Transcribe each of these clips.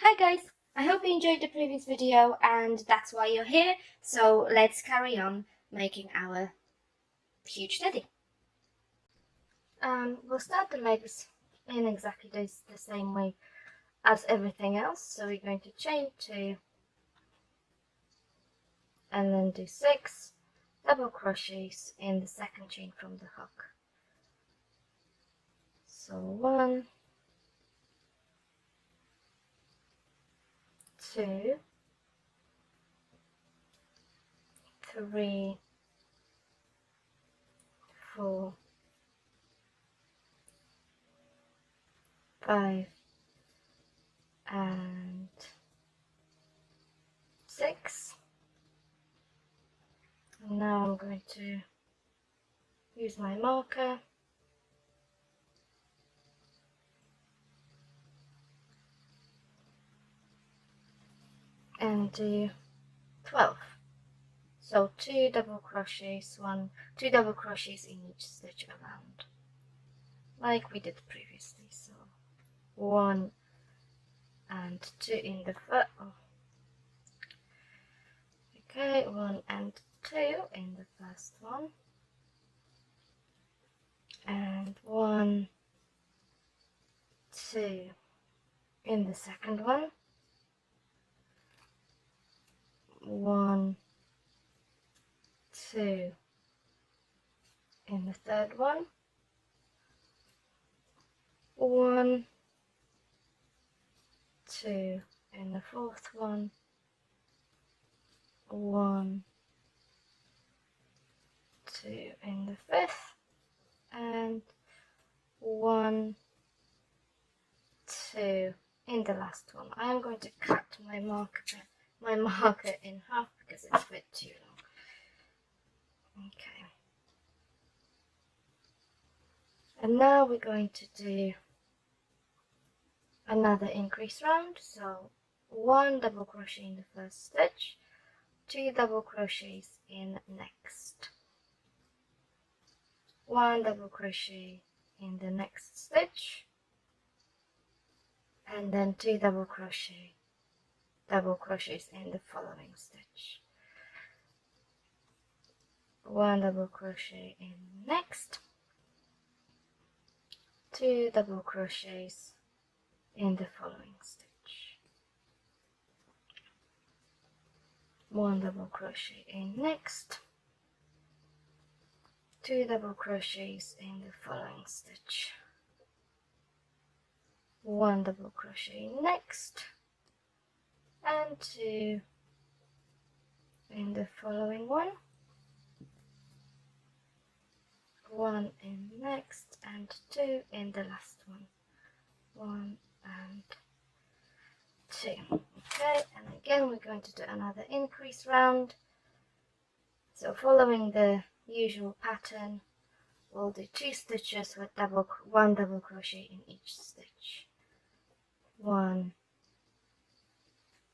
Hi guys, I hope you enjoyed the previous video and that's why you're here, so let's carry on making our huge teddy. We'll start the legs in exactly the same way as everything else, so we're going to chain 2 and then do 6 double crochets in the second chain from the hook. So 1, 2, 3, 4, 5 and 6. And now I'm going to use my marker and do 12. So 2 double crochets, 2 double crochets in each stitch around, like we did previously. So 1 and 2 in the first. Okay, 1 and 2 in the first one, and 1, 2 in the second one, 1, 2 in the third one, 1, 2 in the fourth one, 1, 2 in the fifth, and 1, 2 in the last one. I am going to cut my marker in half because it's a bit too long. Okay. And now we're going to do another increase round. So 1 double crochet in the first stitch, 2 double crochets in next, 1 double crochet in the next stitch, and then 2 double crochets in the following stitch, 1 double crochet in next, 2 double crochets in the following stitch, 1 double crochet in next, 2 double crochets in the following stitch, 1 double crochet next, and 2 in the following one, 1 in next, and 2 in the last one, 1 and 2. Okay, and again we're going to do another increase round. So following the usual pattern, we'll do 2 stitches with 1 double crochet in each stitch, 1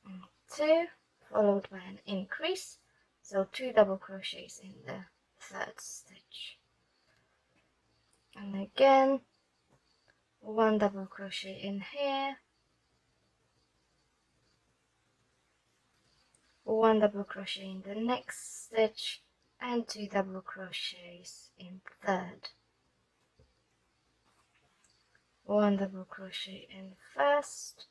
and 2, followed by an increase, so 2 double crochets in the third stitch, and again 1 double crochet in here, 1 double crochet in the next stitch, and 2 double crochets in third, 1 double crochet in first,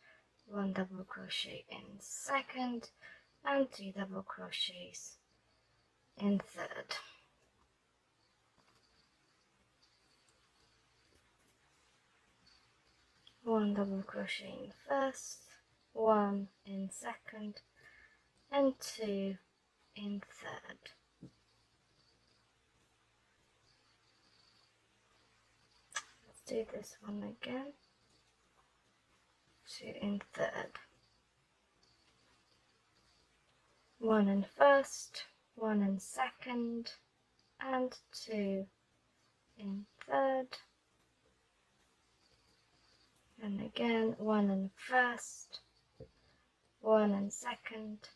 1 double crochet in second, and 2 double crochets in third. One double crochet in first, 1 in second, and 2 in third. Let's do this one again. 2 in third, 1 in first, 1 in second, and 2 in third, and again 1 in first, 1 in second,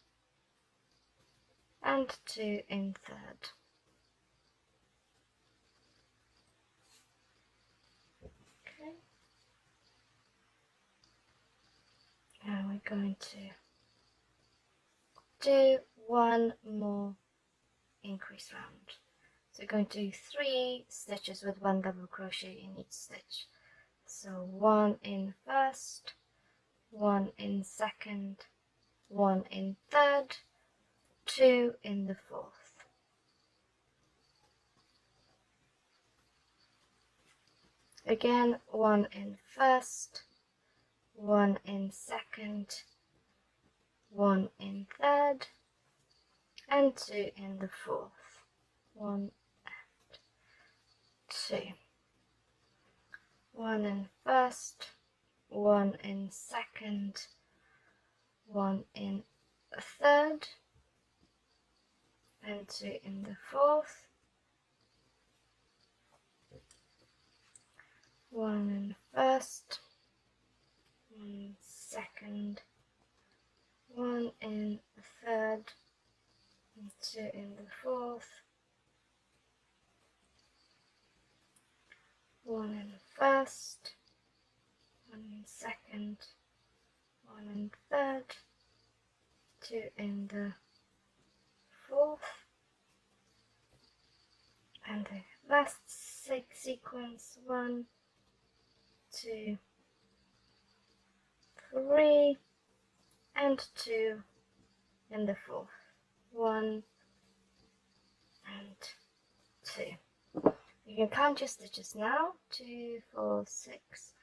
and 2 in third. Okay. Now we're going to do one more increase round. So we're going to do 3 stitches with 1 double crochet in each stitch. So 1 in first, 1 in second, 1 in third, 2 in the fourth. Again, 1 in first, 1 in second, 1 in third, and 2 in the fourth. 1 and 2. 1 in first, 1 in second, 1 in third, and 2 in the fourth. 1 in first, 1 in second, 1 in third, and 2 in the fourth. 1 in first, 1 in second, 1 in third, 2 in the fourth, and the last sequence, 1, 2, 3, and 2 in the fourth. 1 and 2. You can count your stitches now. 2, 4, 6,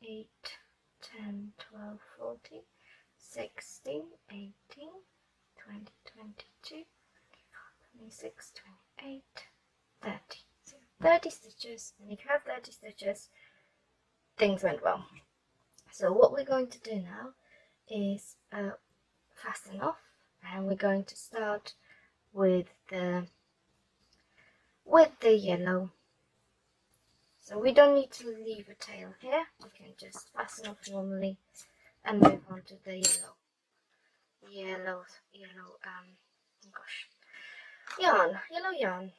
8, 10, 12, 14, 16, 18, 20, 22, 26, 28, 30. So 30 stitches, and if you have 30 stitches, things went well. So what we're going to do now is fasten off, and we're going to start with the yellow. So we don't need to leave a tail here. We can just fasten off normally and move on to the yellow yarn.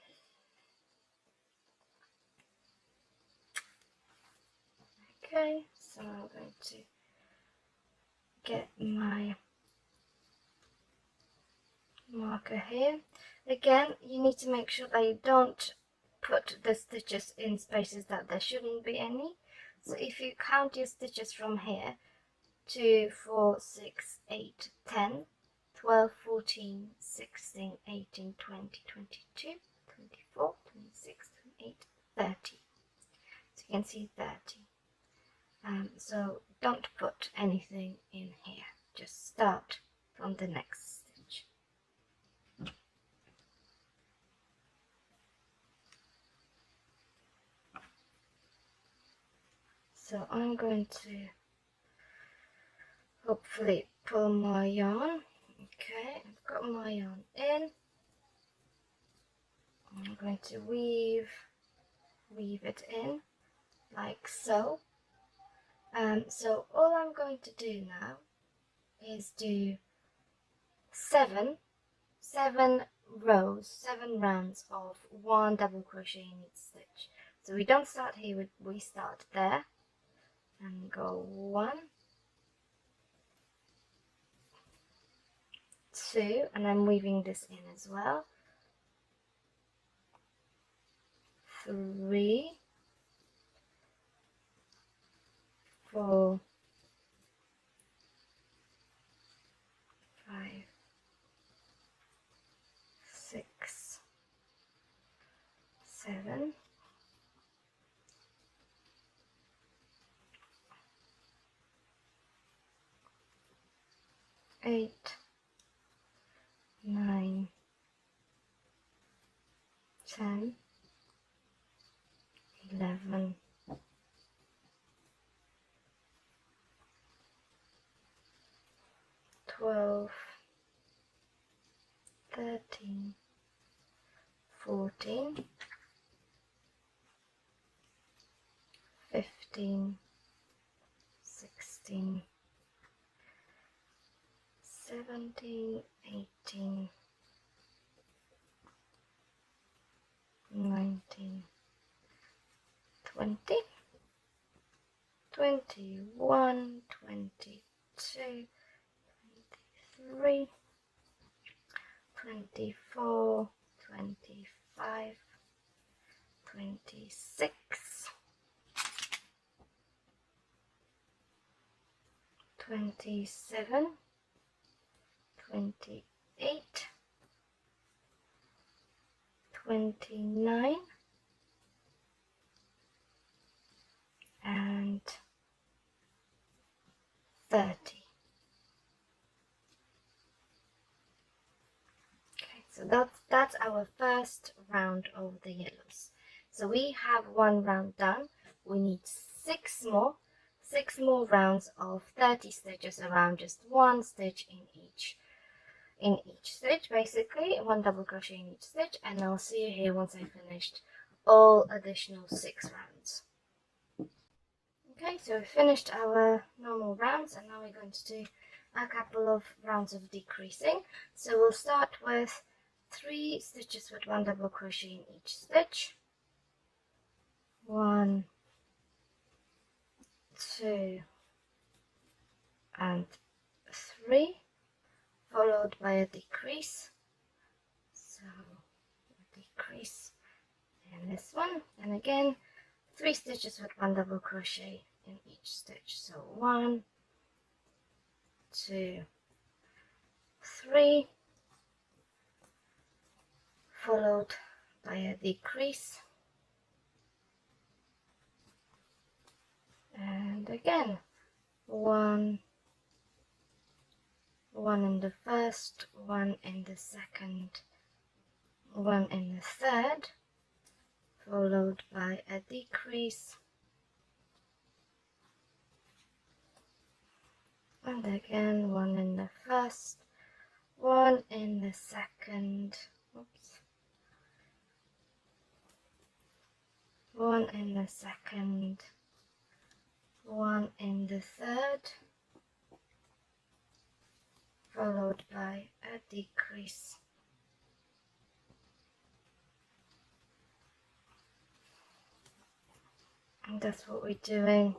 Okay, so I'm going to get my marker here. Again, you need to make sure that you don't put the stitches in spaces that there shouldn't be any. So if you count your stitches from here, 2, 4, 6, 8, 10, 12, 14, 16, 18, 20, 22, 24, 26, 28, 30. So you can see 30. So don't put anything in here, just start from the next stitch. So I'm going to hopefully pull my yarn. Okay, I've got my yarn in. I'm going to weave it in like so. So all I'm going to do now is do 7 rows, 7 rounds of 1 double crochet in each stitch. So we don't start here, we start there and go 1, 2, and I'm weaving this in as well, 3, 4, 5, 6, 7, 8, 9, 10, 11, 12, 13, 14, 15, 16, 17, 18, 19, 20, 21, 22, 23, 24, 25, 26, 27, 28, 29, and 30. Okay, so that's our first round of the yellows. So we have one round done. We need six more rounds of 30 stitches around just one stitch in each stitch, basically one double crochet in each stitch, and I'll see you here once I finished all additional 6 rounds. Okay, so we finished our normal rounds, and now we're going to do a couple of rounds of decreasing. So we'll start with 3 stitches with one double crochet in each stitch. 1, 2, and 3, followed by a decrease. So a decrease in this one, and again 3 stitches with one double crochet in each stitch. So 1, 2, 3, followed by a decrease, and again 1 in the first, 1 in the second, 1 in the third, followed by a decrease, and again 1 in the first, 1 in the second, 1 in the second, 1 in the third, followed by a decrease, and that's what we're doing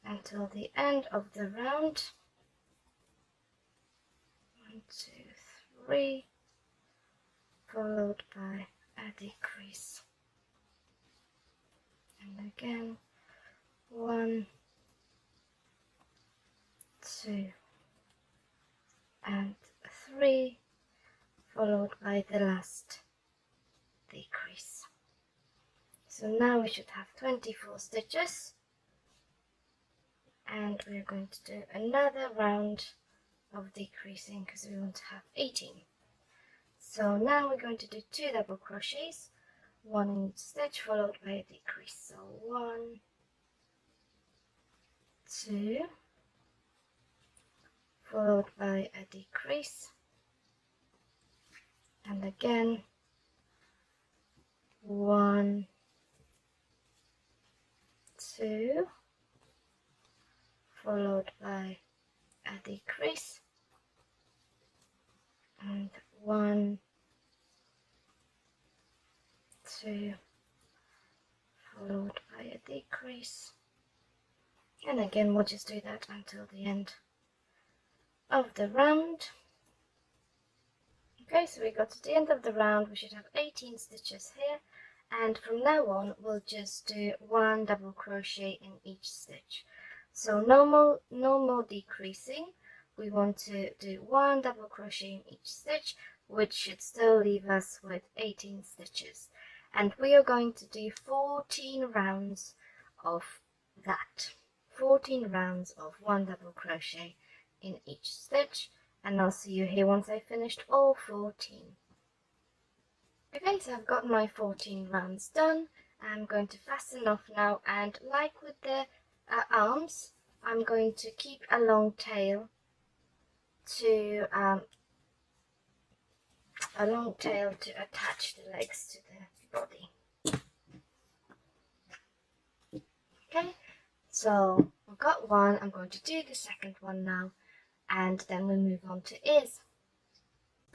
until the end of the round. 1, 2, 3, followed by a decrease, and again 1, 2, and 3, followed by the last decrease. So now we should have 24 stitches, and we're going to do another round of decreasing because we want to have 18. So now we're going to do 2 double crochets, 1 in each stitch, followed by a decrease. So 1, 2, followed by a decrease, and again 1, 2, followed by a decrease, and 1, 2, followed by a decrease, and again we'll just do that until the end of the round. Okay, so we got to the end of the round. We should have 18 stitches here, and from now on we'll just do 1 double crochet in each stitch. So normal decreasing, we want to do 1 double crochet in each stitch, which should still leave us with 18 stitches, and we are going to do 14 rounds of that. 14 rounds of 1 double crochet in each stitch, and I'll see you here once I've finished all 14. Okay, so I've got my 14 rounds done. I'm going to fasten off now, and like with the arms, I'm going to keep a long tail to attach the legs to the body. Okay, so I've got one. I'm going to do the second one now, and then we'll move on to ears.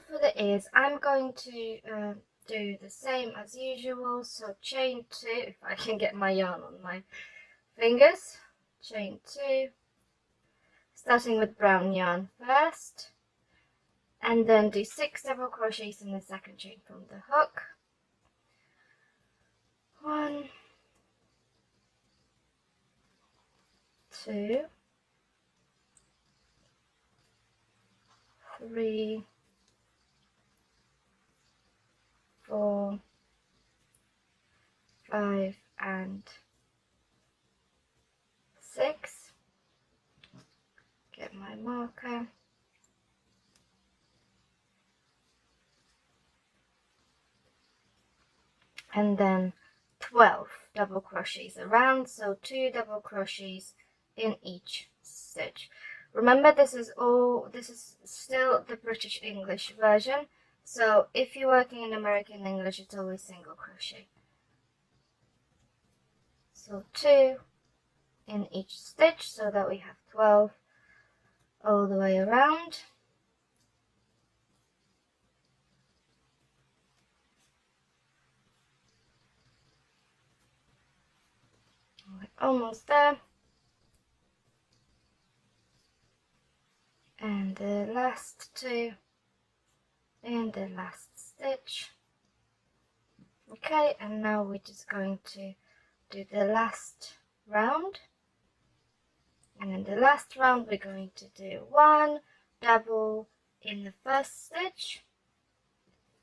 For the ears, I'm going to do the same as usual. So chain 2, if I can get my yarn on my fingers, chain 2, starting with brown yarn first, and then do 6 double crochets in the second chain from the hook. 1, 2, 3, 4, 5, and 6. Get my marker. And then 12 double crochets around, so 2 double crochets in each stitch. Remember, this is still the British English version, so if you're working in American English, it's always single crochet. So 2 in each stitch, so that we have 12 all the way around. We're almost there. And the last 2 in the last stitch. Okay, and now we're just going to do the last round. And in the last round, we're going to do 1 double in the first stitch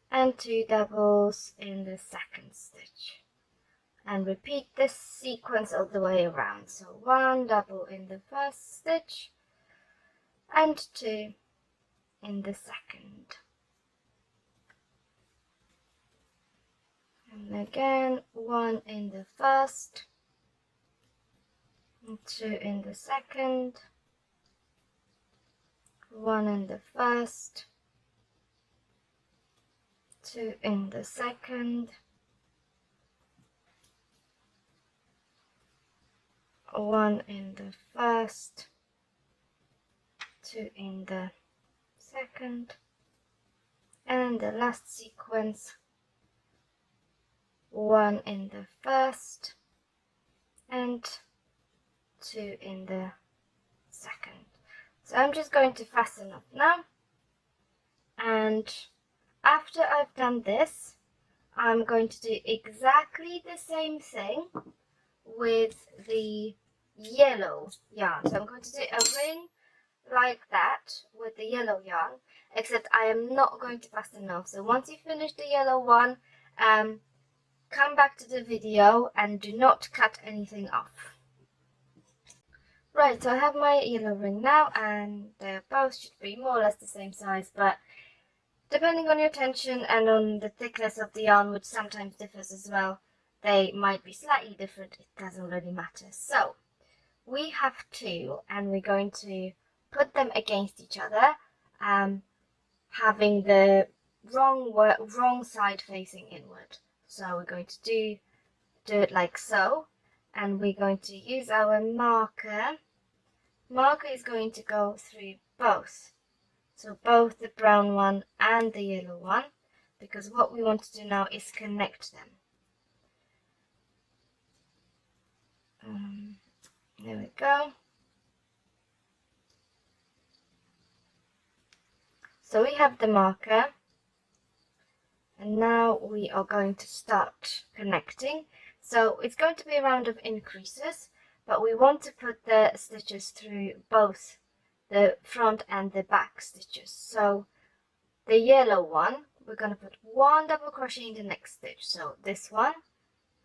and 2 doubles in the second stitch. And repeat this sequence all the way around. So 1 double in the first stitch and 2 in the second. And again, 1 in the first, and 2 in the second, 1 in the first, 2 in the second, 1 in the first, 2 in the second, and the last sequence, 1 in the first and 2 in the second. So I'm just going to fasten up now, and after I've done this, I'm going to do exactly the same thing with the yellow yarn. So I'm going to do a ring like that with the yellow yarn, except I am not going to fasten off. So once you finish the yellow one, come back to the video and do not cut anything off. Right, so I have my yellow ring now, and they both should be more or less the same size, but depending on your tension and on the thickness of the yarn, which sometimes differs as well, they might be slightly different. It doesn't really matter. So we have 2, and we're going to put them against each other, having the wrong side facing inward. So we're going to do it like so, and we're going to use our marker. Marker is going to go through both, so both the brown one and the yellow one, because what we want to do now is connect them. There we go. So we have the marker, and now we are going to start connecting. So it's going to be a round of increases, but we want to put the stitches through both the front and the back stitches. So the yellow one, we're going to put 1 double crochet in the next stitch. So this one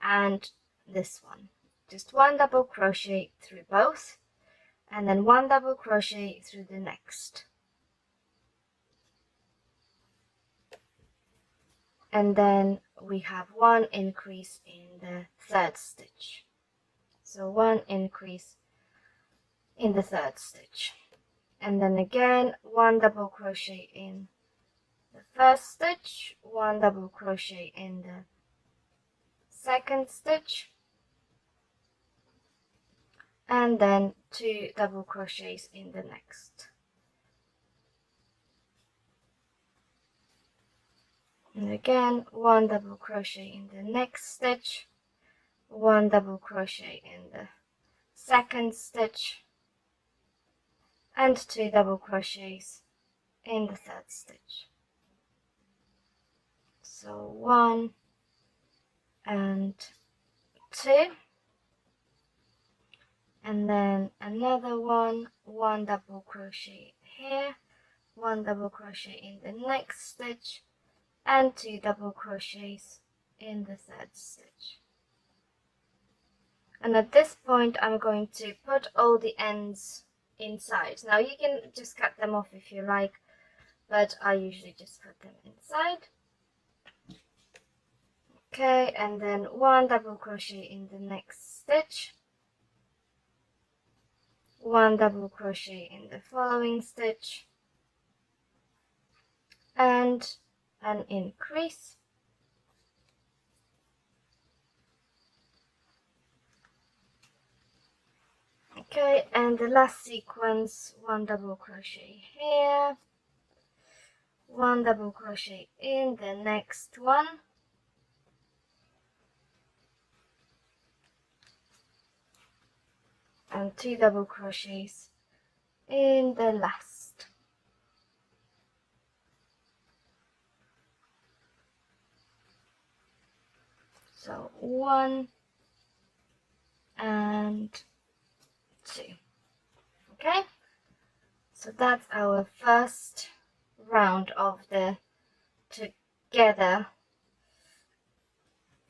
and this one. Just 1 double crochet through both, and then 1 double crochet through the next. And then we have 1 increase in the third stitch. So 1 increase in the third stitch. And then again, 1 double crochet in the first stitch, 1 double crochet in the second stitch, and then 2 double crochets in the next. And again, 1 double crochet in the next stitch, 1 double crochet in the second stitch, and 2 double crochets in the third stitch. So 1 and 2, and then another one double crochet here, 1 double crochet in the next stitch, and 2 double crochets in the third stitch. And at this point I'm going to put all the ends inside. Now you can just cut them off if you like, but I usually just put them inside. Okay, and then 1 double crochet in the next stitch, 1 double crochet in the following stitch, and an increase. Okay, and the last sequence, 1 double crochet here, 1 double crochet in the next one, and 2 double crochets in the last. So 1 and 2. Okay, so that's our first round of the together,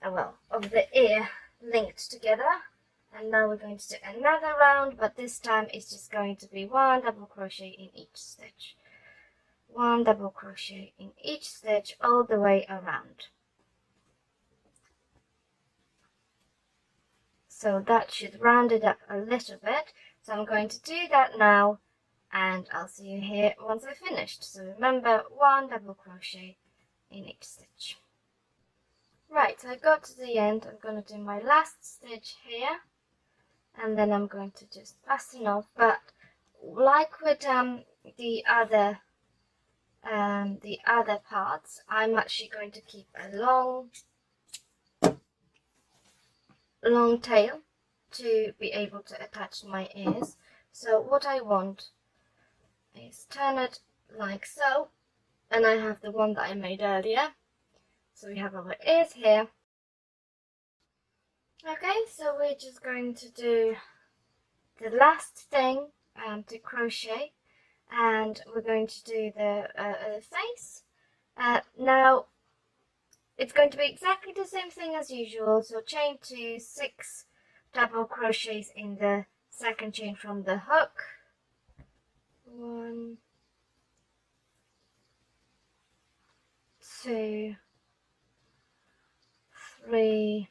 of the ear linked together. And now we're going to do another round, but this time it's just going to be 1 double crochet in each stitch, 1 double crochet in each stitch all the way around. So that should round it up a little bit. So I'm going to do that now, and I'll see you here once I've finished. So remember, 1 double crochet in each stitch. Right, so I got to the end. I'm going to do my last stitch here, and then I'm going to just fasten off. But like with the other parts, I'm actually going to keep a long tail to be able to attach my ears. So what I want is turn it like so, and I have the one that I made earlier. So we have our ears here. Okay, so we're just going to do the last thing to crochet, and we're going to do the face. Now it's going to be exactly the same thing as usual. So chain 2, 6 double crochets in the second chain from the hook. 1, 2, 3,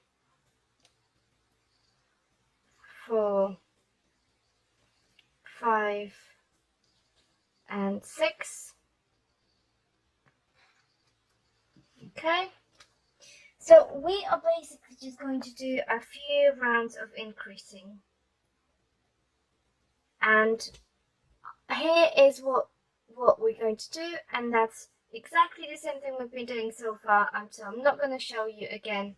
4, 5, and 6. Okay, so we are basically just going to do a few rounds of increasing, and here is what we're going to do, and that's exactly the same thing we've been doing so far. So I'm not going to show you again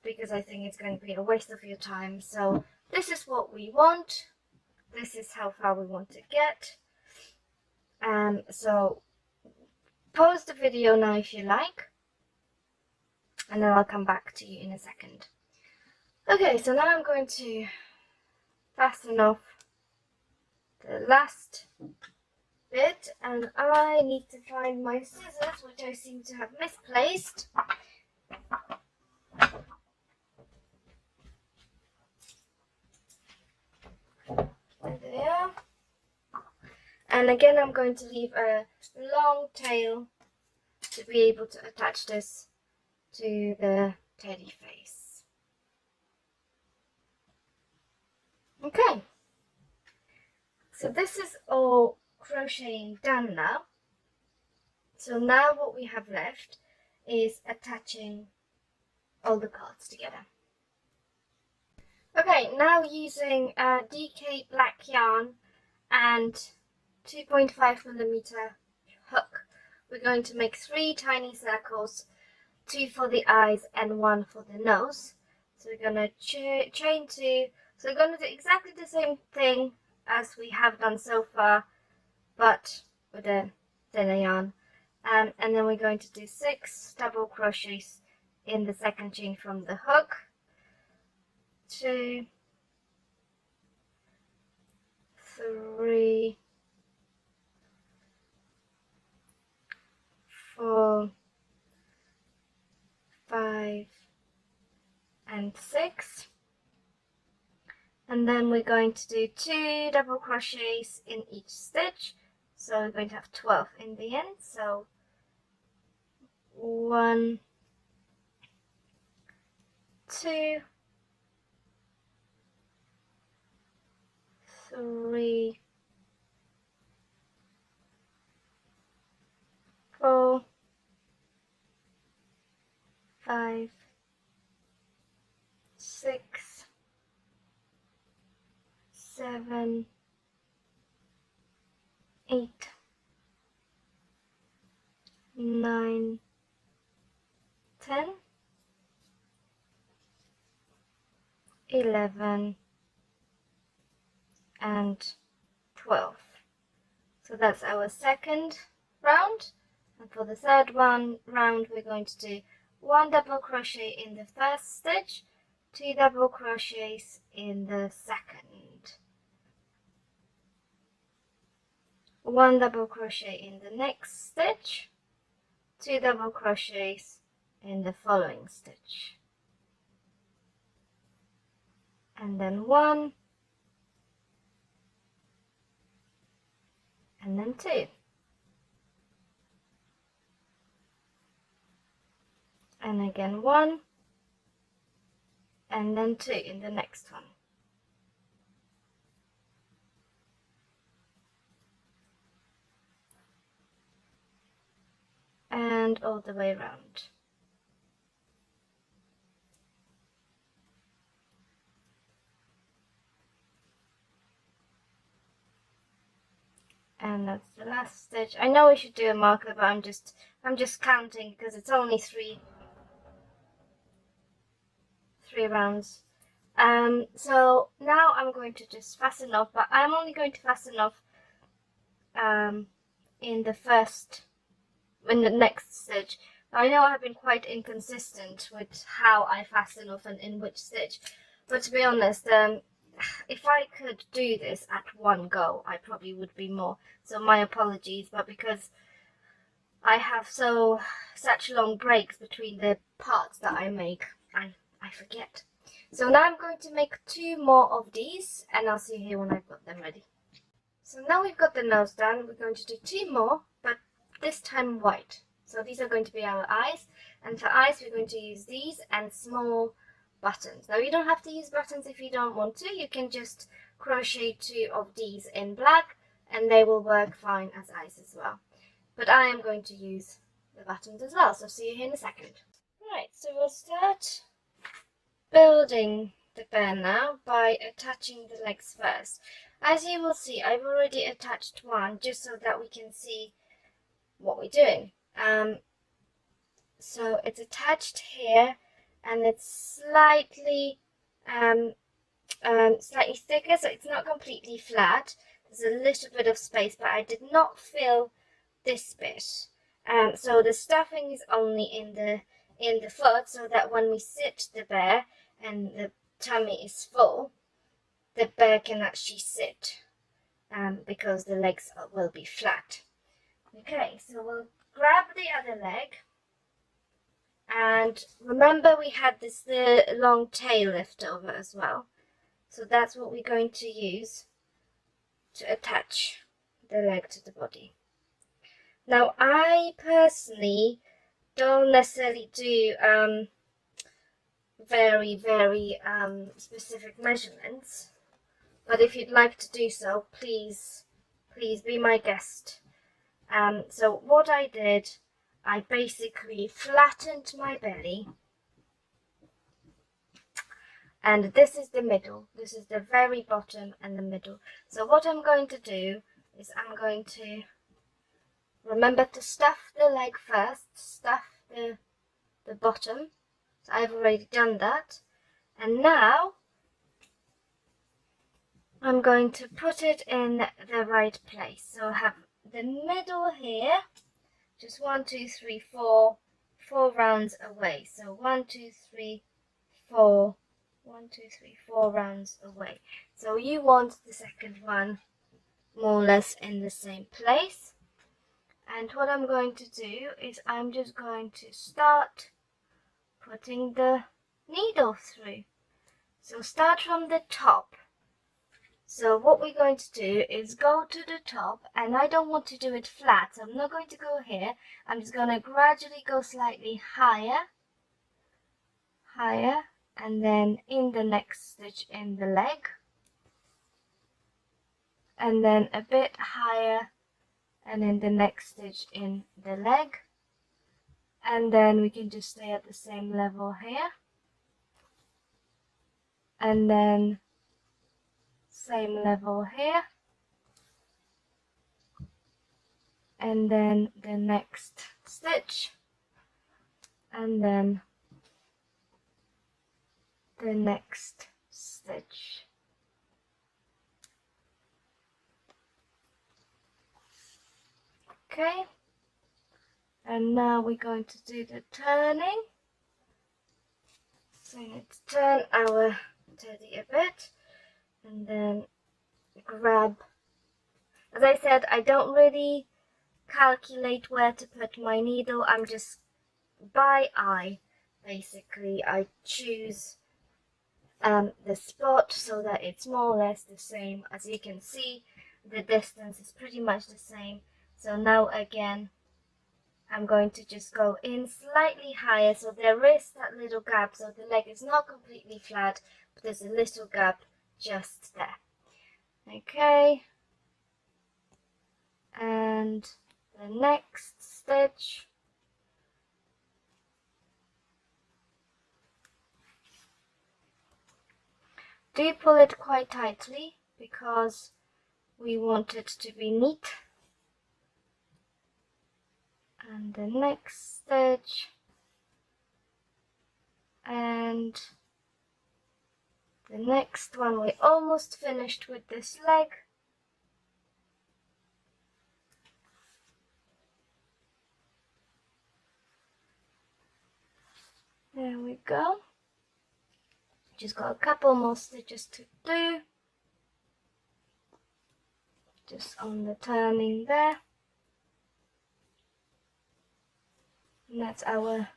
because I think it's going to be a waste of your time. So this is what we want. This is how far we want to get. So pause the video now if you like, and then I'll come back to you in a second. Okay, so now I'm going to fasten off the last bit, and I need to find my scissors, which I seem to have misplaced. There they are. And again, I'm going to leave a long tail to be able to attach this to the teddy face. Okay, so this is all crocheting done now. So now what we have left is attaching all the cards together. Okay, now using a DK black yarn and 2.5mm hook, we're going to make 3 tiny circles, 2 for the eyes and 1 for the nose. So we're going to chain 2. So we're going to do exactly the same thing as we have done so far, but with a thinner yarn. And then we're going to do 6 double crochets in the second chain from the hook. 2, 3, 4, 5, and 6. And then we're going to do 2 double crochets in each stitch, so we're going to have 12 in the end. So 1, 2, 3, 4, 5, 6, 7, 8, 9, 10, 11, and 12. So that's our second round. And for the third round, we're going to do 1 double crochet in the first stitch, 2 double crochets in the second, 1 double crochet in the next stitch, 2 double crochets in the following stitch, and then 1, and then 2, and again 1, and then 2 in the next one. And all the way around. And that's the last stitch. I know we should do a marker, but I'm just counting because it's only three rounds. So now I'm going to just fasten off, but I'm only going to fasten off in the next stitch. I know I've been quite inconsistent with how I fasten off and in which stitch, but to be honest, if I could do this at one go, I probably would be more. So my apologies, but because I have such long breaks between the parts that I make, I forget. So now I'm going to make 2 more of these, and I'll see you here when I've got them ready. So now we've got the nose done, we're going to do 2 more, but this time white. So these are going to be our eyes, and for eyes we're going to use these and small buttons. Now you don't have to use buttons if you don't want to, you can just crochet 2 of these in black and they will work fine as eyes as well. But I am going to use the buttons as well, so see you here in a second. Right, so we'll start building the bear now by attaching the legs first. As you will see, I've already attached one just so that we can see what we're doing. So it's attached here, and it's slightly thicker, so it's not completely flat. There's a little bit of space, but I did not fill this bit. So the stuffing is only in the foot, so that when we sit the bear and the tummy is full, the bear can actually sit, because the legs will be flat. Okay, so we'll grab the other leg, and remember we had this long tail left over as well, so that's what we're going to use to attach the leg to the body. Now I personally don't necessarily do very specific measurements, but if you'd like to do so, please be my guest. So what I did, I basically flattened my belly, and this is the middle, this is the very bottom and the middle. So what I'm going to do is I'm going to remember to stuff the leg first, stuff the bottom. So I've already done that, and now I'm going to put it in the right place. So I have the middle here, just 1, 2, 3, 4, 4 rounds away. So 1, 2, 3, 4, 1, 2, 3, 4 rounds away. So you want the second one more or less in the same place. And what I'm going to do is I'm just going to start putting the needle through. So start from the top. So what we're going to do is go to the top, and I don't want to do it flat, so I'm not going to go here. I'm just going to gradually go slightly higher, and then in the next stitch in the leg, and then a bit higher, and in the next stitch in the leg, and then we can just stay at the same level here, and then same level here, and then the next stitch, and then the next stitch. Okay, and now we're going to do the turning. So let's turn our teddy a bit, and then grab. As I said, I don't really calculate where to put my needle. I'm just by eye, basically. I choose the spot so that it's more or less the same. As you can see, the distance is pretty much the same. So now again, I'm going to just go in slightly higher, so there is that little gap, so the leg is not completely flat, but there's a little gap just there. Okay, and the next stitch, do pull it quite tightly because we want it to be neat. And the next stitch, and the next one. We're almost finished with this leg. There we go. Just got a couple more stitches to do, just on the turning there. And that's our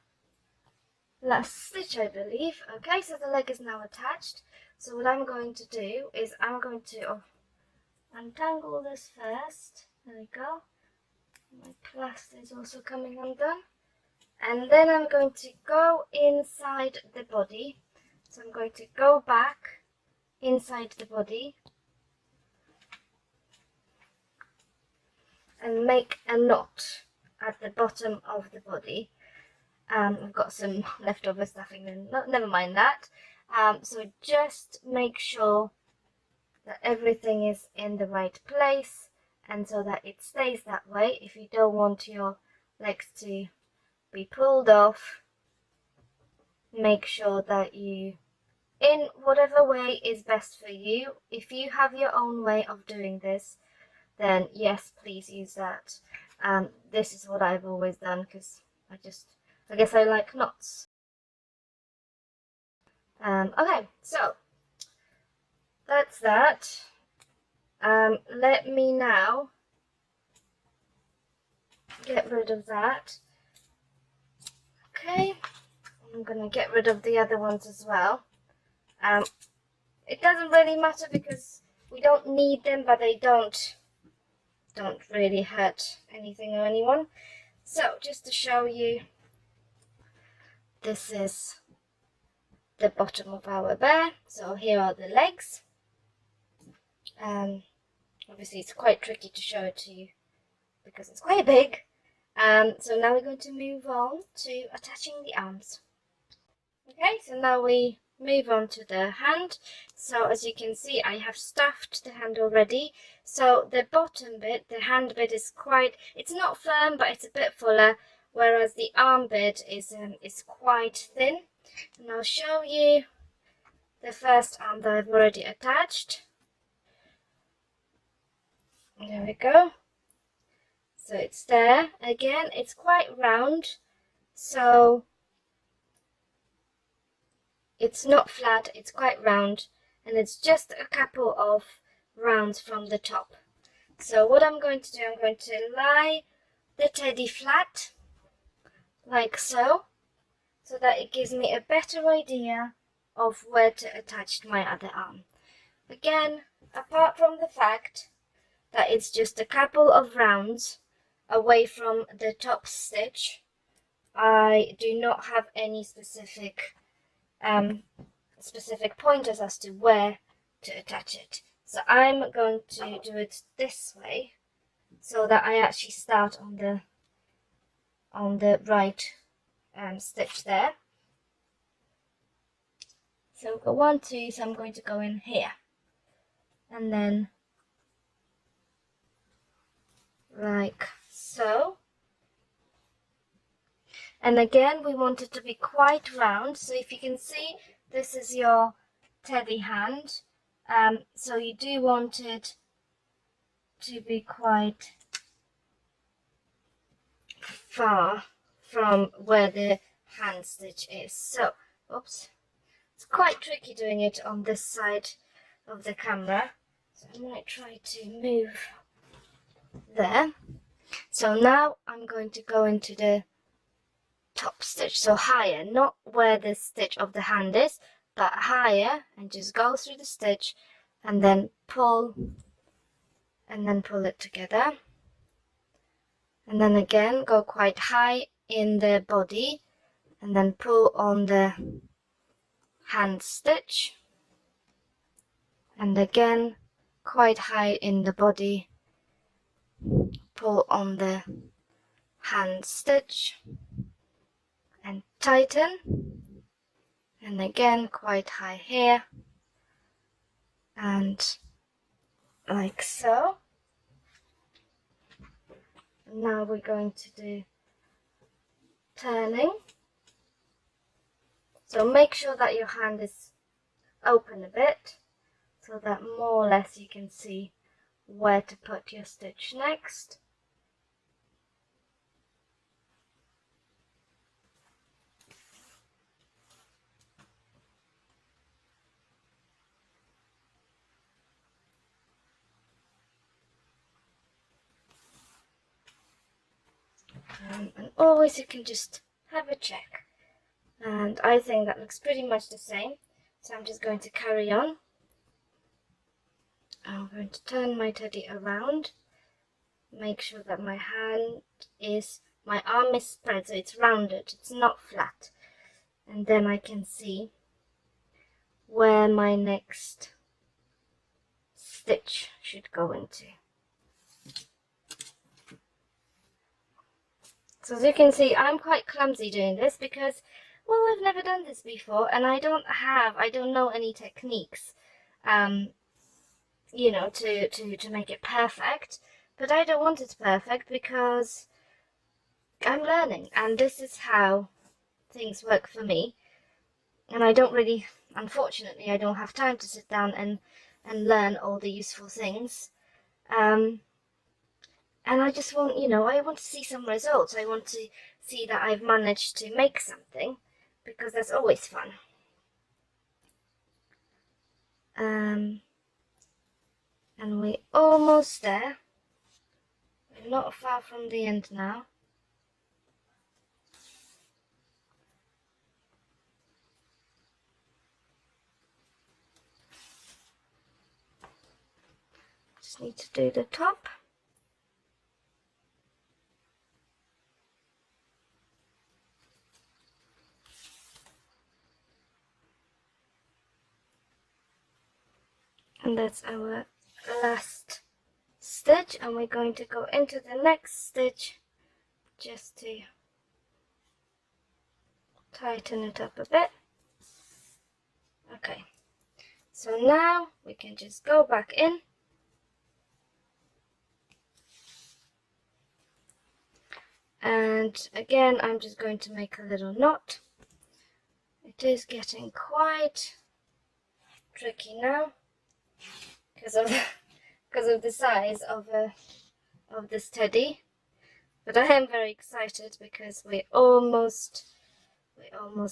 last stitch, I believe. Okay, so the leg is now attached. So what I'm going to do is I'm going to untangle this first. There we go. My clasp is also coming undone. And then I'm going to go inside the body. So I'm going to go back inside the body and make a knot at the bottom of the body. I've got some leftover stuffing in, never mind that. So just make sure that everything is in the right place, and so that it stays that way. If you don't want your legs to be pulled off, make sure that you, in whatever way is best for you. If you have your own way of doing this, then yes, please use that. This is what I've always done because I guess I like knots. Okay, so that's that. Let me now get rid of that. Okay, I'm gonna get rid of the other ones as well. It doesn't really matter because we don't need them, but they don't really hurt anything or anyone. So just to show you, this is the bottom of our bear. So here are the legs. Obviously it's quite tricky to show it to you because it's quite big. So now we're going to move on to attaching the arms. Okay, so now we move on to the hand. So as you can see, I have stuffed the hand already. So the bottom bit, the hand bit, is it's not firm, but it's a bit fuller, whereas the arm bit is quite thin. And I'll show you the first arm that I've already attached. There we go. So it's there. Again, it's quite round, so it's not flat, it's quite round, and it's just a couple of rounds from the top. So what I'm going to do, I'm going to lie the teddy flat, like so that it gives me a better idea of where to attach my other arm. Again, apart from the fact that it's just a couple of rounds away from the top stitch, I do not have any specific pointers as to where to attach it. So I'm going to do it this way so that I actually start on the right stitch there. So we've got 1, 2, so I'm going to go in here, and then like so. And again, we want it to be quite round. So if you can see, this is your teddy hand. So you do want it to be quite far from where the hand stitch is. So, oops, it's quite tricky doing it on this side of the camera. So I might try to move there. So now I'm going to go into the top stitch, so higher, not where the stitch of the hand is, but higher, and just go through the stitch and then pull it together, and then again go quite high in the body and then pull on the hand stitch, and again quite high in the body, pull on the hand stitch and tighten, and again quite high here, and like so. Now we're going to do turning. So make sure that your hand is open a bit so that more or less you can see where to put your stitch next. And always you can just have a check. And I think that looks pretty much the same. So I'm just going to carry on. I'm going to turn my teddy around. Make sure that my arm is spread, so it's rounded, it's not flat. And then I can see where my next stitch should go into. So as you can see, I'm quite clumsy doing this because, well, I've never done this before, and I don't know any techniques, you know, to make it perfect. But I don't want it perfect because I'm learning, and this is how things work for me. And I don't really, unfortunately, I don't have time to sit down and learn all the useful things. And I just want, you know, I want to see some results. I want to see that I've managed to make something, because that's always fun. And we're almost there. We're not far from the end now. Just need to do the top. And that's our last stitch, and we're going to go into the next stitch just to tighten it up a bit. Okay, so now we can just go back in and again I'm just going to make a little knot. It is getting quite tricky now because of the size of this teddy. But I am very excited because we're almost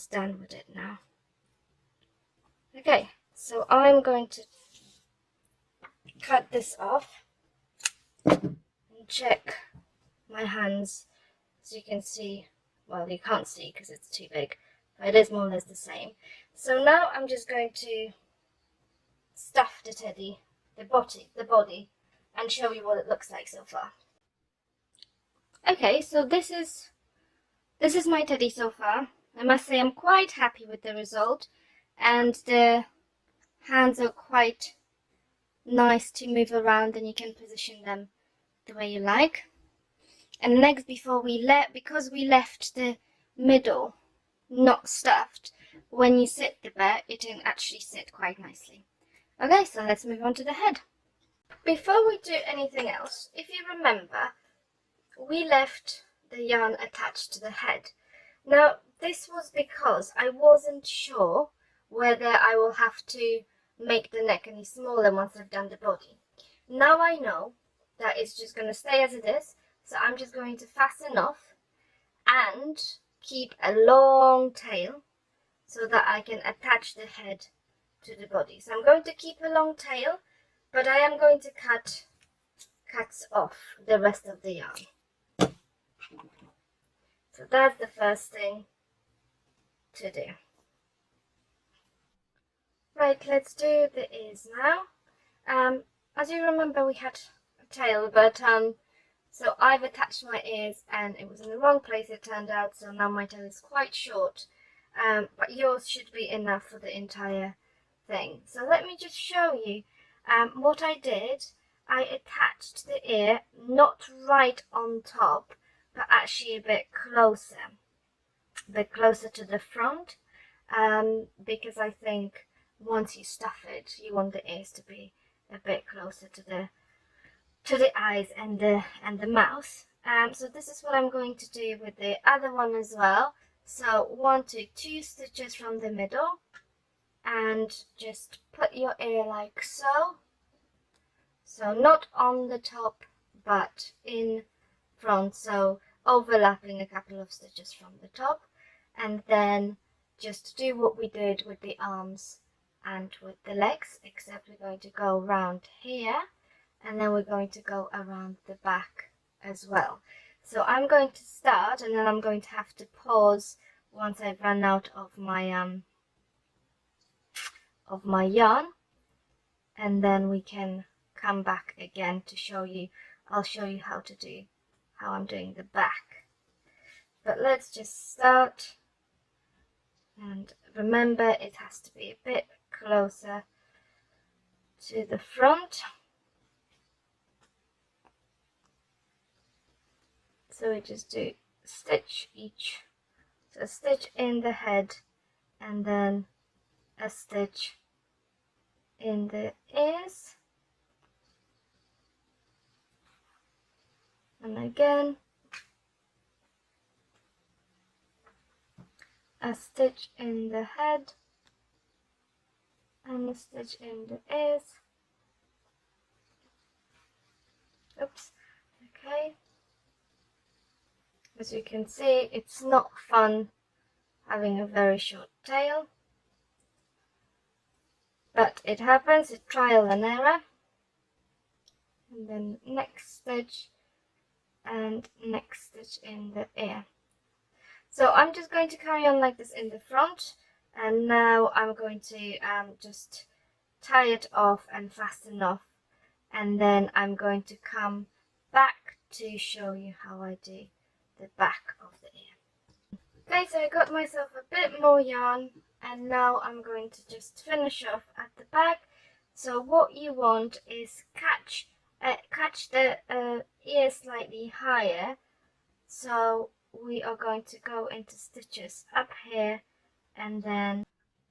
done with it now. Okay, so I'm going to cut this off and check my hands. As you can see, well, you can't see because it's too big, but it is more or less the same. So now I'm just going to stuff the teddy, the body, and show you what it looks like so far. Okay, so this is my teddy so far. I must say I'm quite happy with the result, and the hands are quite nice to move around, and you can position them the way you like. And next, because we left the middle not stuffed, when you sit the bear, it can actually sit quite nicely. Okay, so let's move on to the head. Before we do anything else, if you remember, we left the yarn attached to the head. Now, this was because I wasn't sure whether I will have to make the neck any smaller once I've done the body. Now I know that it's just going to stay as it is, so I'm just going to fasten off and keep a long tail so that I can attach the head to the body. So I'm going to keep a long tail, but I am going to cut off the rest of the yarn. So that's the first thing to do. Right, let's do the ears now. As you remember, we had a tail, but so I've attached my ears and it was in the wrong place, it turned out, so now my tail is quite short, but yours should be enough for the entire thing. So let me just show you what I did. I attached the ear not right on top, but actually a bit closer to the front, because I think once you stuff it, you want the ears to be a bit closer to the eyes and the mouth. So this is what I'm going to do with the other one as well. So 1 to 2 stitches from the middle, and just put your ear like so. So not on the top, but in front, so overlapping a couple of stitches from the top, and then just do what we did with the arms and with the legs, except we're going to go around here, and then we're going to go around the back as well. So I'm going to start, and then I'm going to have to pause once I've run out of my yarn, and then we can come back again to show you. I'll show you how I'm doing the back. But let's just start, and remember it has to be a bit closer to the front. So we just do stitch each, so a stitch in the head and then a stitch in the ears, and again a stitch in the head and a stitch in the ears. Oops. Okay, as you can see, it's not fun having a very short tail, but it happens, it's trial and error. And then next stitch and next stitch in the ear. So I'm just going to carry on like this in the front, and now I'm going to just tie it off and fasten off, and then I'm going to come back to show you how I do the back of the ear. Okay, so I got myself a bit more yarn, and now I'm going to just finish off at the back. So what you want is catch the ear slightly higher. So we are going to go into stitches up here, and then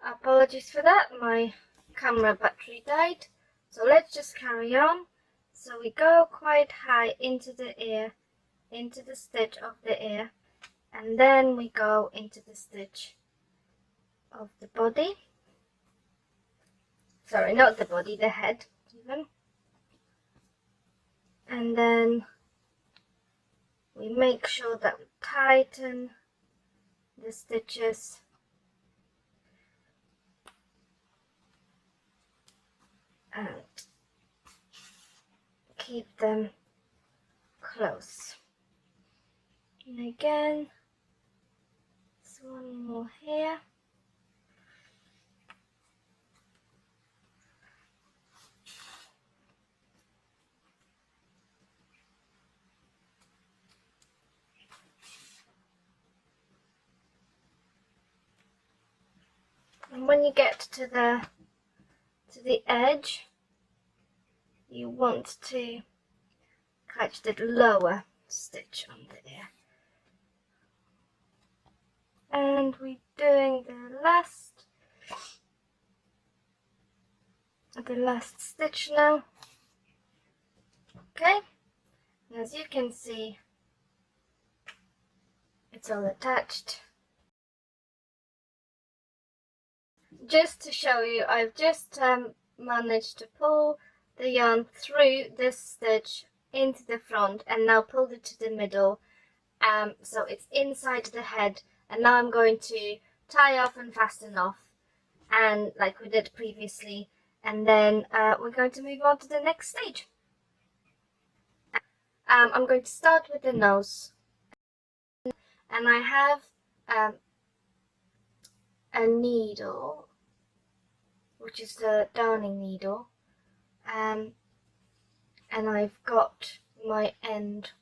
apologies for that, my camera battery died. So let's just carry on. So we go quite high into the ear, into the stitch of the ear, and then we go into the stitch of the body. Sorry, not the body, the head even. And then we make sure that we tighten the stitches and keep them close. And again, there's one more here. And when you get to the edge, you want to catch the lower stitch under there. And we're doing the last stitch now. Okay, and as you can see, it's all attached. Just to show you, I've just managed to pull the yarn through this stitch into the front and now pulled it to the middle, so it's inside the head, and now I'm going to tie off and fasten off, and like we did previously, and then we're going to move on to the next stage. I'm going to start with the nose, and I have a needle, which is the darning needle, and I've got my end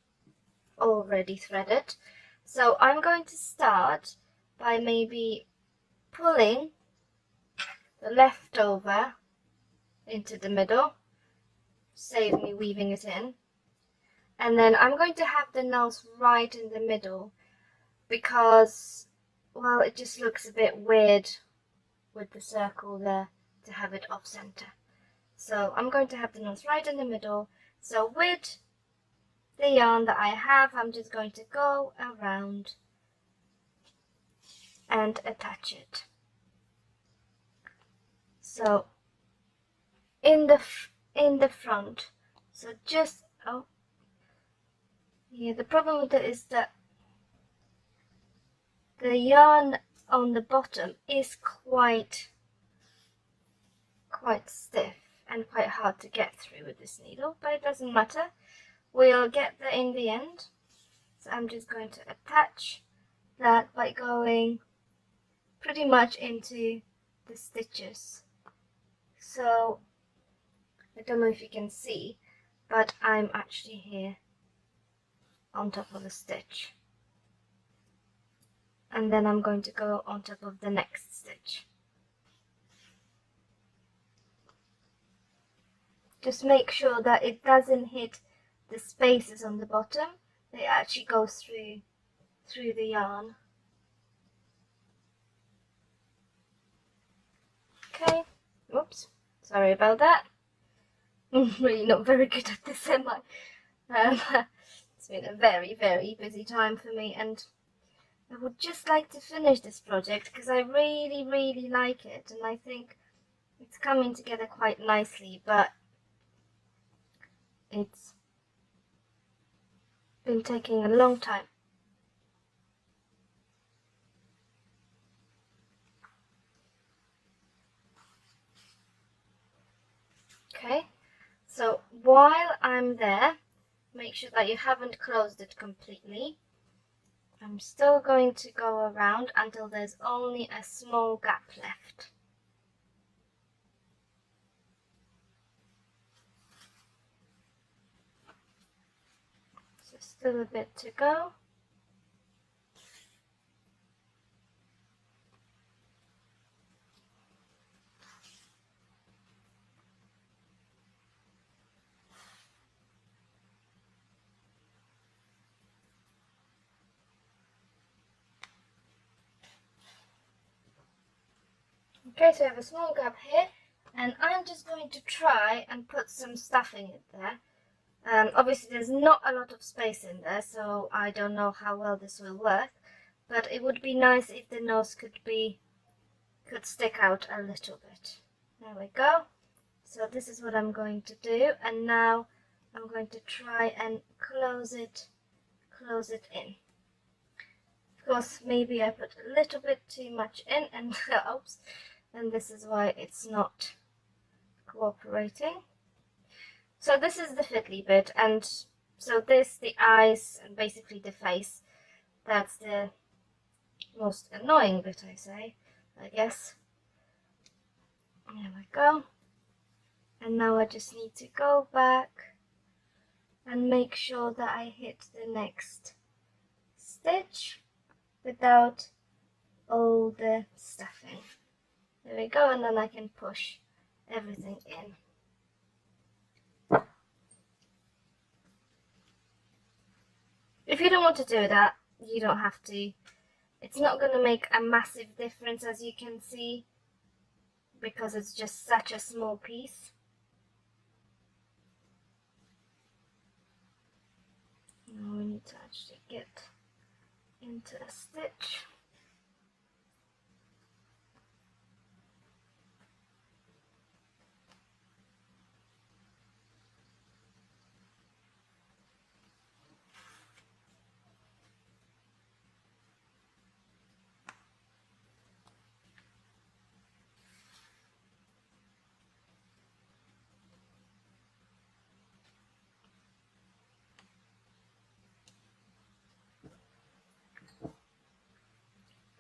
already threaded. So I'm going to start by maybe pulling the leftover into the middle, save me weaving it in, and then I'm going to have the nose right in the middle because, well, it just looks a bit weird with the circle there to have it off center. So I'm going to have the nose right in the middle. So with the yarn that I have, I'm just going to go around and attach it. So in the front, so just, oh yeah, the problem with it is that the yarn on the bottom is quite stiff and quite hard to get through with this needle, but it doesn't matter, we'll get there in the end. So I'm just going to attach that by going pretty much into the stitches. So I don't know if you can see, but I'm actually here on top of a stitch, and then I'm going to go on top of the next stitch. Just make sure that it doesn't hit the spaces on the bottom, they actually go through the yarn. Okay, whoops, sorry about that. I'm really not very good at this, am I? It's been a very, very busy time for me, and I would just like to finish this project because I really, really like it, and I think it's coming together quite nicely, but it's been taking a long time. Okay, so while I'm there, make sure that you haven't closed it completely. I'm still going to go around until there's only a small gap left. So still a bit to go. Okay, so I have a small gap here, and I'm just going to try and put some stuffing in there. Obviously there's not a lot of space in there, so I don't know how well this will work, but it would be nice if the nose could stick out a little bit. There we go. So this is what I'm going to do, and now I'm going to try and close it close it in. Of course, maybe I put a little bit too much in, and oops, and this is why it's not cooperating. So this is the fiddly bit, and so this, the eyes, and basically the face, that's the most annoying bit, I guess. There we go. And now I just need to go back and make sure that I hit the next stitch without all the stuffing. There we go, and then I can push everything in. If you don't want to do that, you don't have to. It's not going to make a massive difference, as you can see, because it's just such a small piece. Now we need to actually get into a stitch.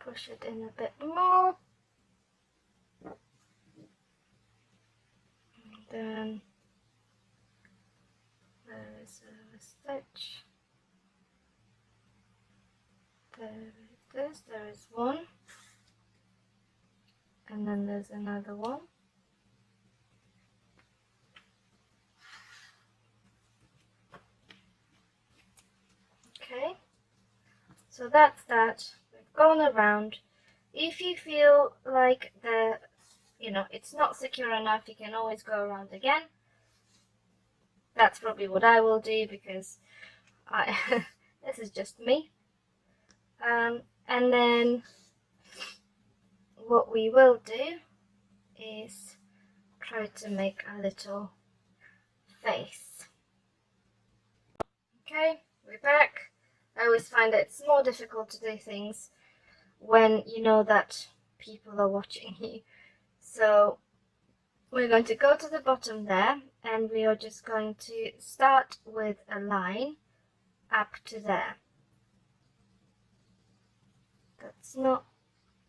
Push it in a bit more. And then there is a stitch. There it is, there is one. And then there's another one. Okay, so that's that. We've gone around. If you feel like it's not secure enough, you can always go around again. That's probably what I will do, because this is just me. And then what we will do is try to make a little face. Okay, we're back. I always find that it's more difficult to do things when you know that people are watching you. So we're going to go to the bottom there, and we are just going to start with a line up to there.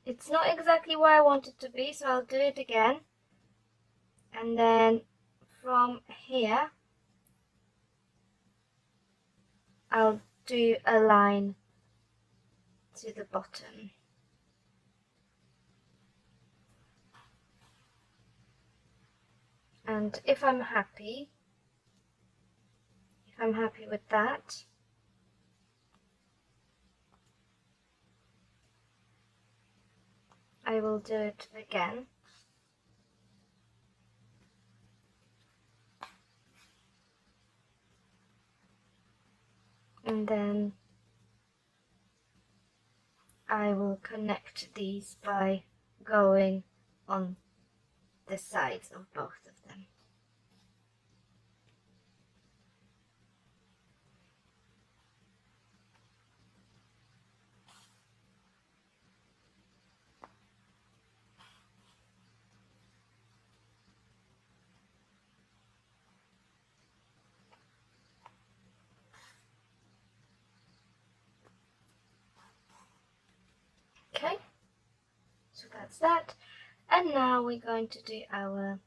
It's not exactly where I want it to be, so I'll do it again. And then from here, I'll do a line to the bottom. And if I'm happy with that, I will do it again. And then I will connect these by going on the sides of both of them. Okay, so that's that. And now we're going to do our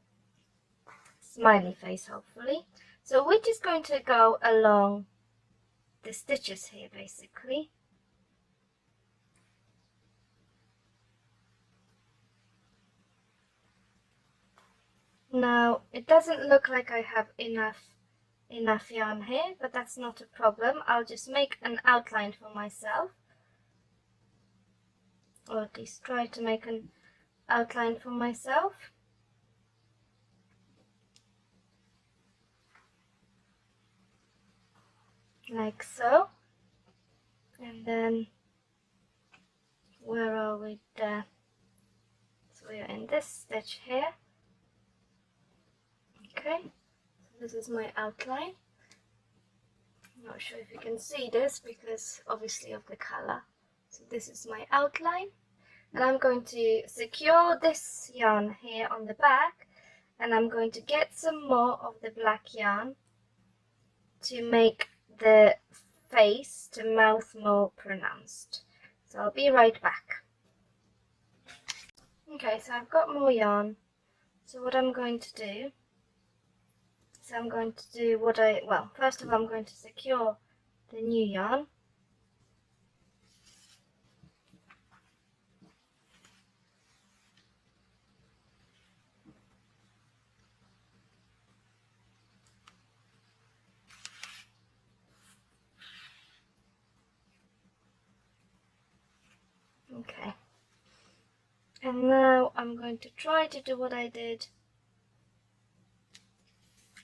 smiley face, hopefully. So we're just going to go along the stitches here, basically. Now, it doesn't look like I have enough yarn here, but that's not a problem. I'll just make an outline for myself, or at least try to make an outline for myself. Like so. And then, where are we there? So we are in this stitch here. Okay, so this is my outline. Not sure if you can see this because obviously of the color. So this is my outline, and I'm going to secure this yarn here on the back, and I'm going to get some more of the black yarn to make the face to mouth more pronounced. So I'll be right back. Okay, so I've got more yarn. So what I'm going to do is I'm going to do first of all I'm going to secure the new yarn. Okay. And now I'm going to try to do what I did.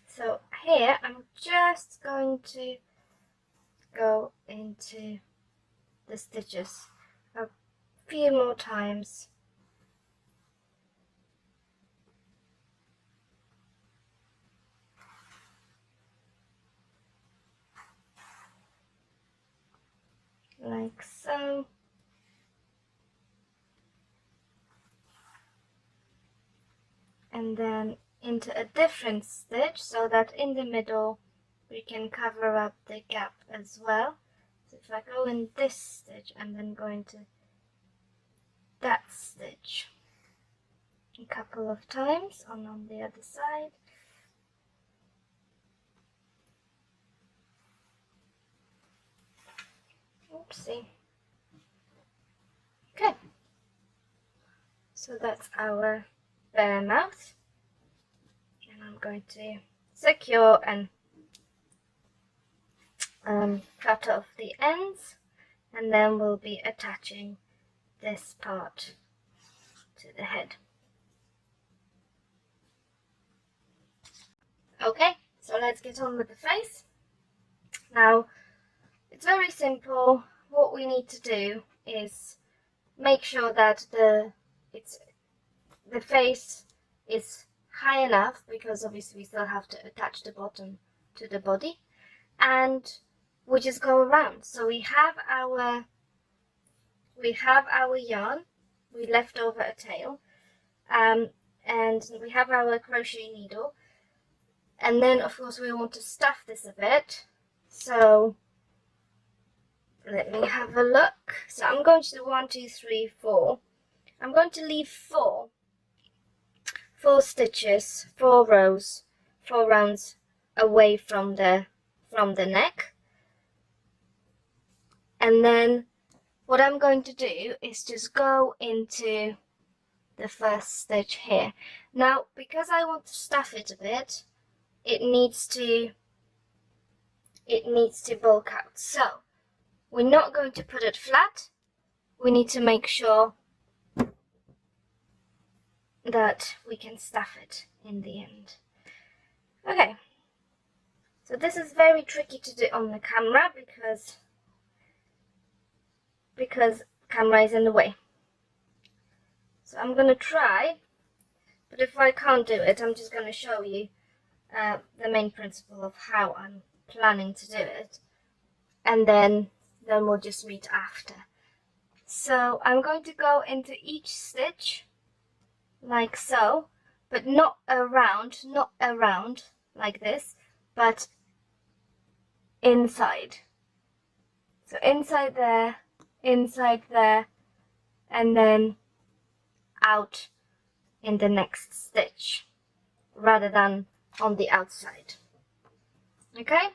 So here I'm just going to go into the stitches a few more times. Like so. And then into a different stitch so that in the middle we can cover up the gap as well. So if I go in this stitch and then go into that stitch a couple of times on the other side. Oopsie. Okay. So that's our bare mouth. And I'm going to secure and cut off the ends, and then we'll be attaching this part to the head. Okay, so let's get on with the face. Now, it's very simple. What we need to do is make sure that the face is high enough, because obviously we still have to attach the bottom to the body, and we just go around. So we have our yarn, we left over a tail, and we have our crochet needle, and then of course we want to stuff this a bit. So let me have a look. So I'm going to do 1, 2, 3, 4. I'm going to leave 4 stitches, 4 rows, 4 rounds away from the neck. And then what I'm going to do is just go into the first stitch here. Now, because I want to stuff it a bit, it needs to bulk out. So we're not going to put it flat. We need to make sure that we can stuff it in the end. Okay, so this is very tricky to do on the camera because camera is in the way. So I'm going to try, but if I can't do it, I'm just going to show you the main principle of how I'm planning to do it, and then we'll just meet after. So I'm going to go into each stitch like so, but not around like this, but inside. So inside there, and then out in the next stitch, rather than on the outside. Okay,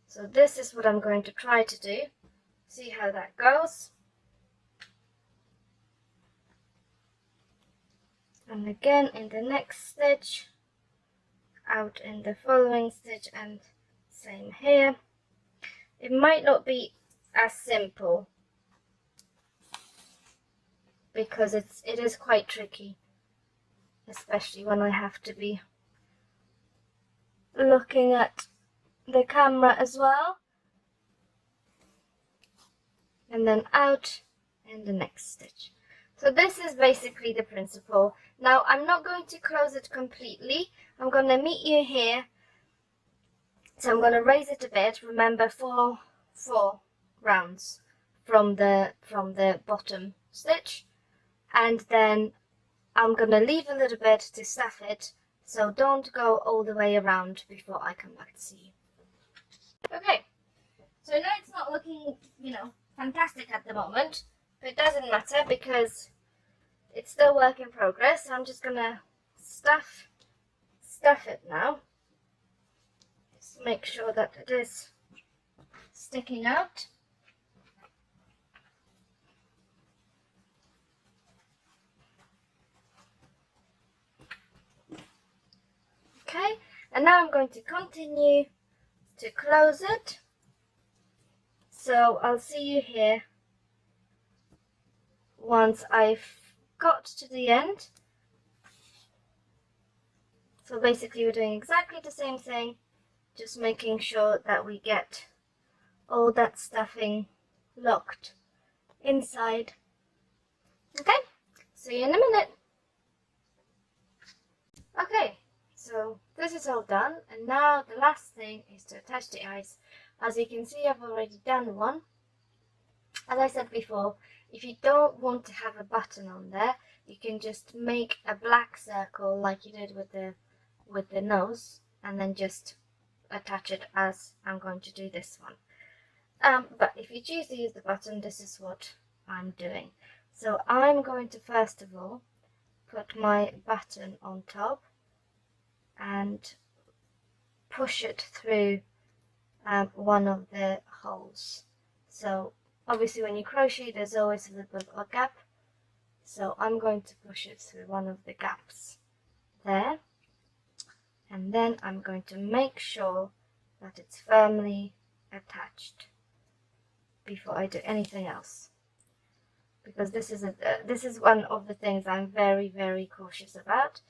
so this is what I'm going to try to do. See how that goes. And again in the next stitch, out in the following stitch, and same here. It might not be as simple because it is quite tricky, especially when I have to be looking at the camera as well. And then out in the next stitch. So this is basically the principle. Now I'm not going to close it completely. I'm going to meet you here So I'm going to raise it a bit. Remember, four rounds from the bottom stitch, and then I'm going to leave a little bit to stuff it, so don't go all the way around before I come back to see you. Okay, so now it's not looking, fantastic at the moment, but it doesn't matter because it's still work in progress. So I'm just going to stuff it now. Just make sure that it is sticking out. Okay, and now I'm going to continue to close it. So I'll see you here once I've got to the end. So basically we're doing exactly the same thing, just making sure that we get all that stuffing locked inside. Okay, see you in a minute. Okay, so this is all done, and now the last thing is to attach the eyes. As you can see, I've already done one. As I said before, if you don't want to have a button on there, you can just make a black circle like you did with the nose, and then just attach it as I'm going to do this one. But if you choose to use the button, this is what I'm doing. So I'm going to first of all put my button on top and push it through one of the holes. So obviously when you crochet there's always a little bit of a gap, so I'm going to push it through one of the gaps there, and then I'm going to make sure that it's firmly attached before I do anything else, because this is one of the things I'm very, very cautious about.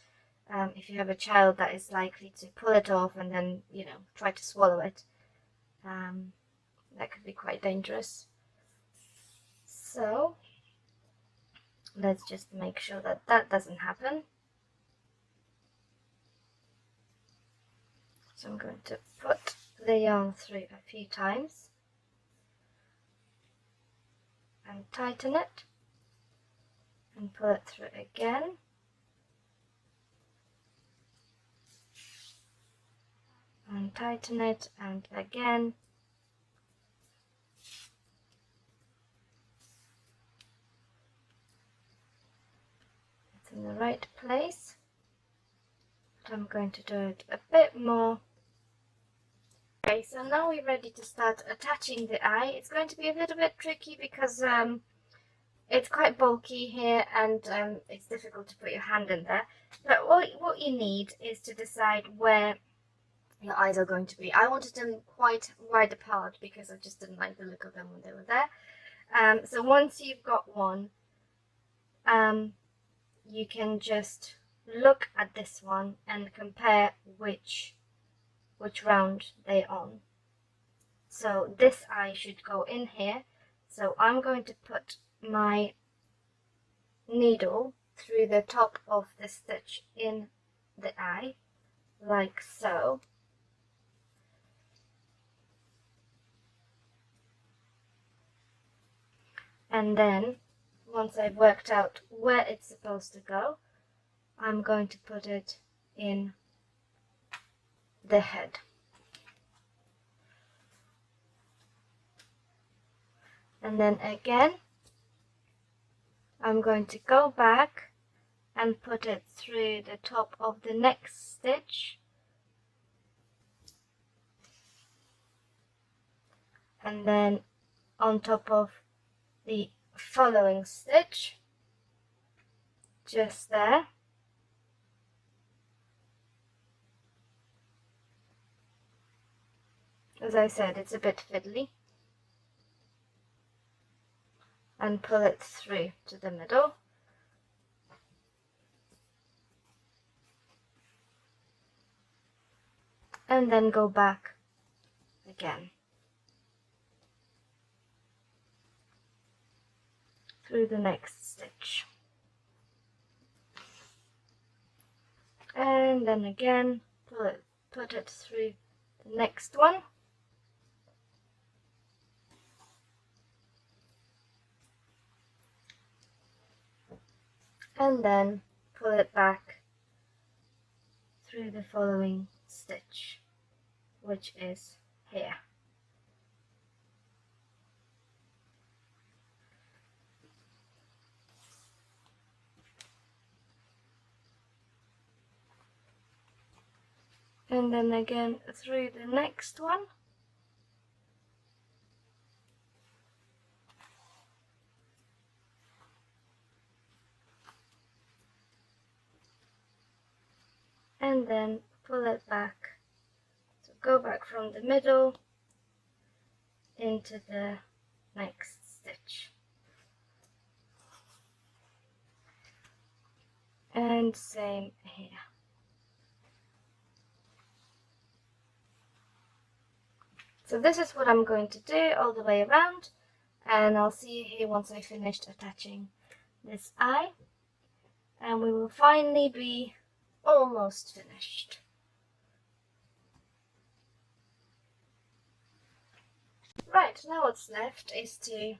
If you have a child that is likely to pull it off and then try to swallow it, that could be quite dangerous. So let's just make sure that that doesn't happen. So I'm going to put the yarn through a few times and tighten it and pull it through again. And tighten it, and again. It's in the right place, but I'm going to do it a bit more. Okay, so now we're ready to start attaching the eye. It's going to be a little bit tricky because it's quite bulky here, and it's difficult to put your hand in there. But what you need is to decide where your eyes are going to be. I wanted them quite wide apart because I just didn't like the look of them when they were there. So once you've got one, you can just look at this one and compare which round they're on. So this eye should go in here. So I'm going to put my needle through the top of the stitch in the eye, like so. And then, once I've worked out where it's supposed to go, I'm going to put it in the head. And then again, I'm going to go back and put it through the top of the next stitch. And then on top of the following stitch, just there. As I said, it's a bit fiddly. And pull it through to the middle. And then go back again. Through the next stitch. And then again, put it through the next one. And then pull it back through the following stitch, which is here. And then again through the next one. And then pull it back. So go back from the middle into the next stitch. And same here. So this is what I'm going to do all the way around, and I'll see you here once I finished attaching this eye, and we will finally be almost finished. Right, now what's left is to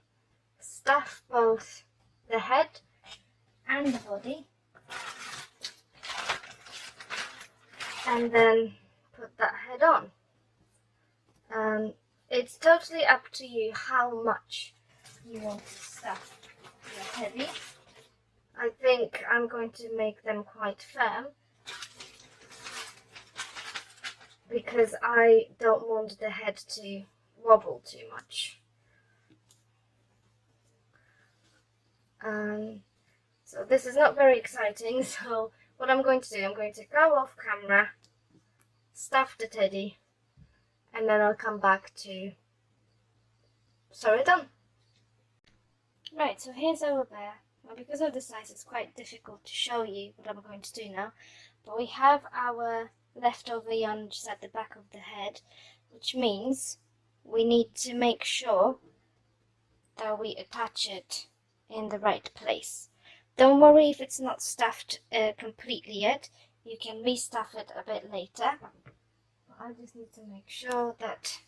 stuff both the head and the body, and then put that head on. It's totally up to you how much you want to stuff your teddy. I think I'm going to make them quite firm because I don't want the head to wobble too much. So this is not very exciting, so what I'm going to do, I'm going to go off camera, stuff the teddy, and then I'll come back to sew it on. Right, so here's our bear. Well, because of the size, it's quite difficult to show you what I'm going to do now. But we have our leftover yarn just at the back of the head, which means we need to make sure that we attach it in the right place. Don't worry if it's not stuffed completely yet. You can restuff it a bit later. I just need to make sure that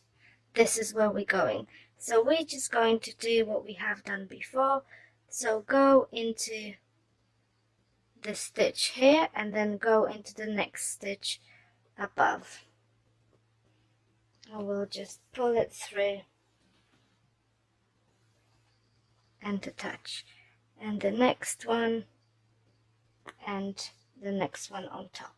this is where we're going. So we're just going to do what we have done before. So go into the stitch here and then go into the next stitch above. And we'll just pull it through and attach. And the next one and the next one on top.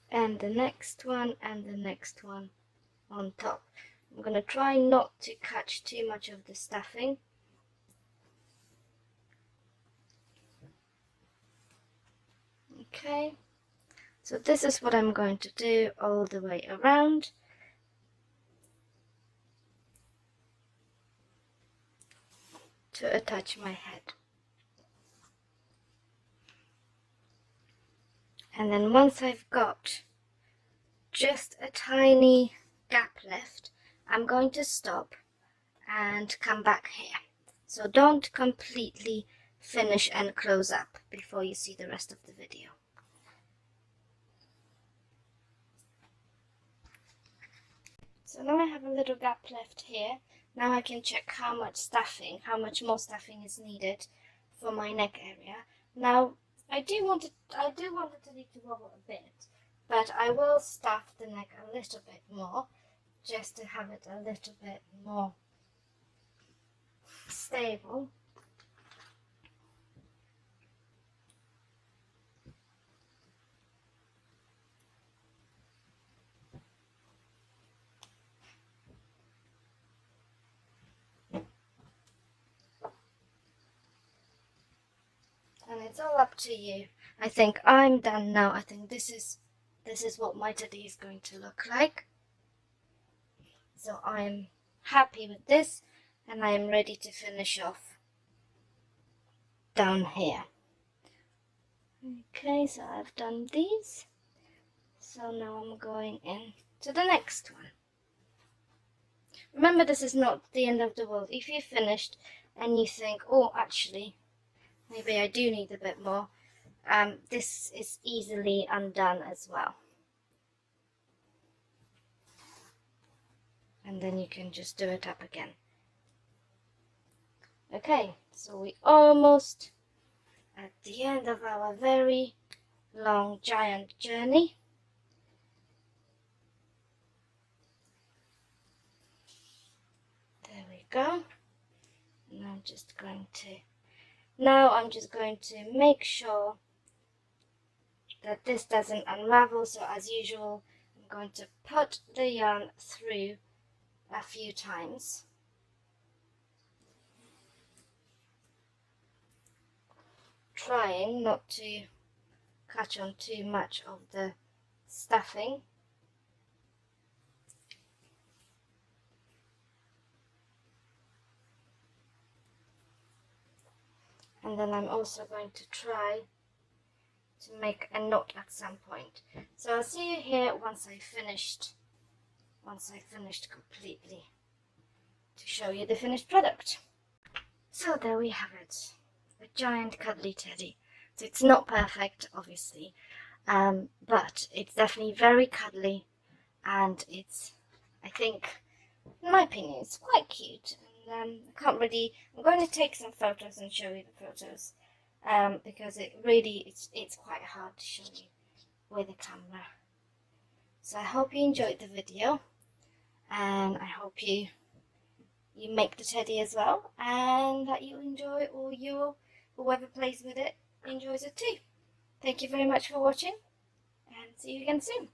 And the next one and the next one on top. I'm going to try not to catch too much of the stuffing. Okay, so this is what I'm going to do all the way around. To attach my head. And then once I've got just a tiny gap left, I'm going to stop and come back here. So don't completely finish and close up before you see the rest of the video. So now I have a little gap left here. Now I can check how much more stuffing is needed for my neck area. Now I do want it to need to wobble a bit, but I will stuff the neck a little bit more, just to have it a little bit more stable. And it's all up to you. I think I'm done now. I think this is what my teddy is going to look like. So I'm happy with this, and I am ready to finish off down here. Okay, so I've done these. So now I'm going in to the next one. Remember, this is not the end of the world. If you finished and you think, oh, actually, maybe I do need a bit more. This is easily undone as well. And then you can just do it up again. Okay, so we almost at the end of our very long giant journey. There we go. And I'm just going to make sure that this doesn't unravel. So as usual, I'm going to put the yarn through a few times. Trying not to catch on too much of the stuffing. And then I'm also going to try to make a knot at some point. So I'll see you here once I finished completely, to show you the finished product. So there we have it, a giant cuddly teddy. So it's not perfect, obviously, but it's definitely very cuddly, and it's, I think, in my opinion, it's quite cute. And I'm going to take some photos and show you the photos, because it's quite hard to show you with a camera. So I hope you enjoyed the video, and I hope you make the teddy as well, and that you enjoy, or whoever plays with it enjoys it too. Thank you very much for watching, and see you again soon.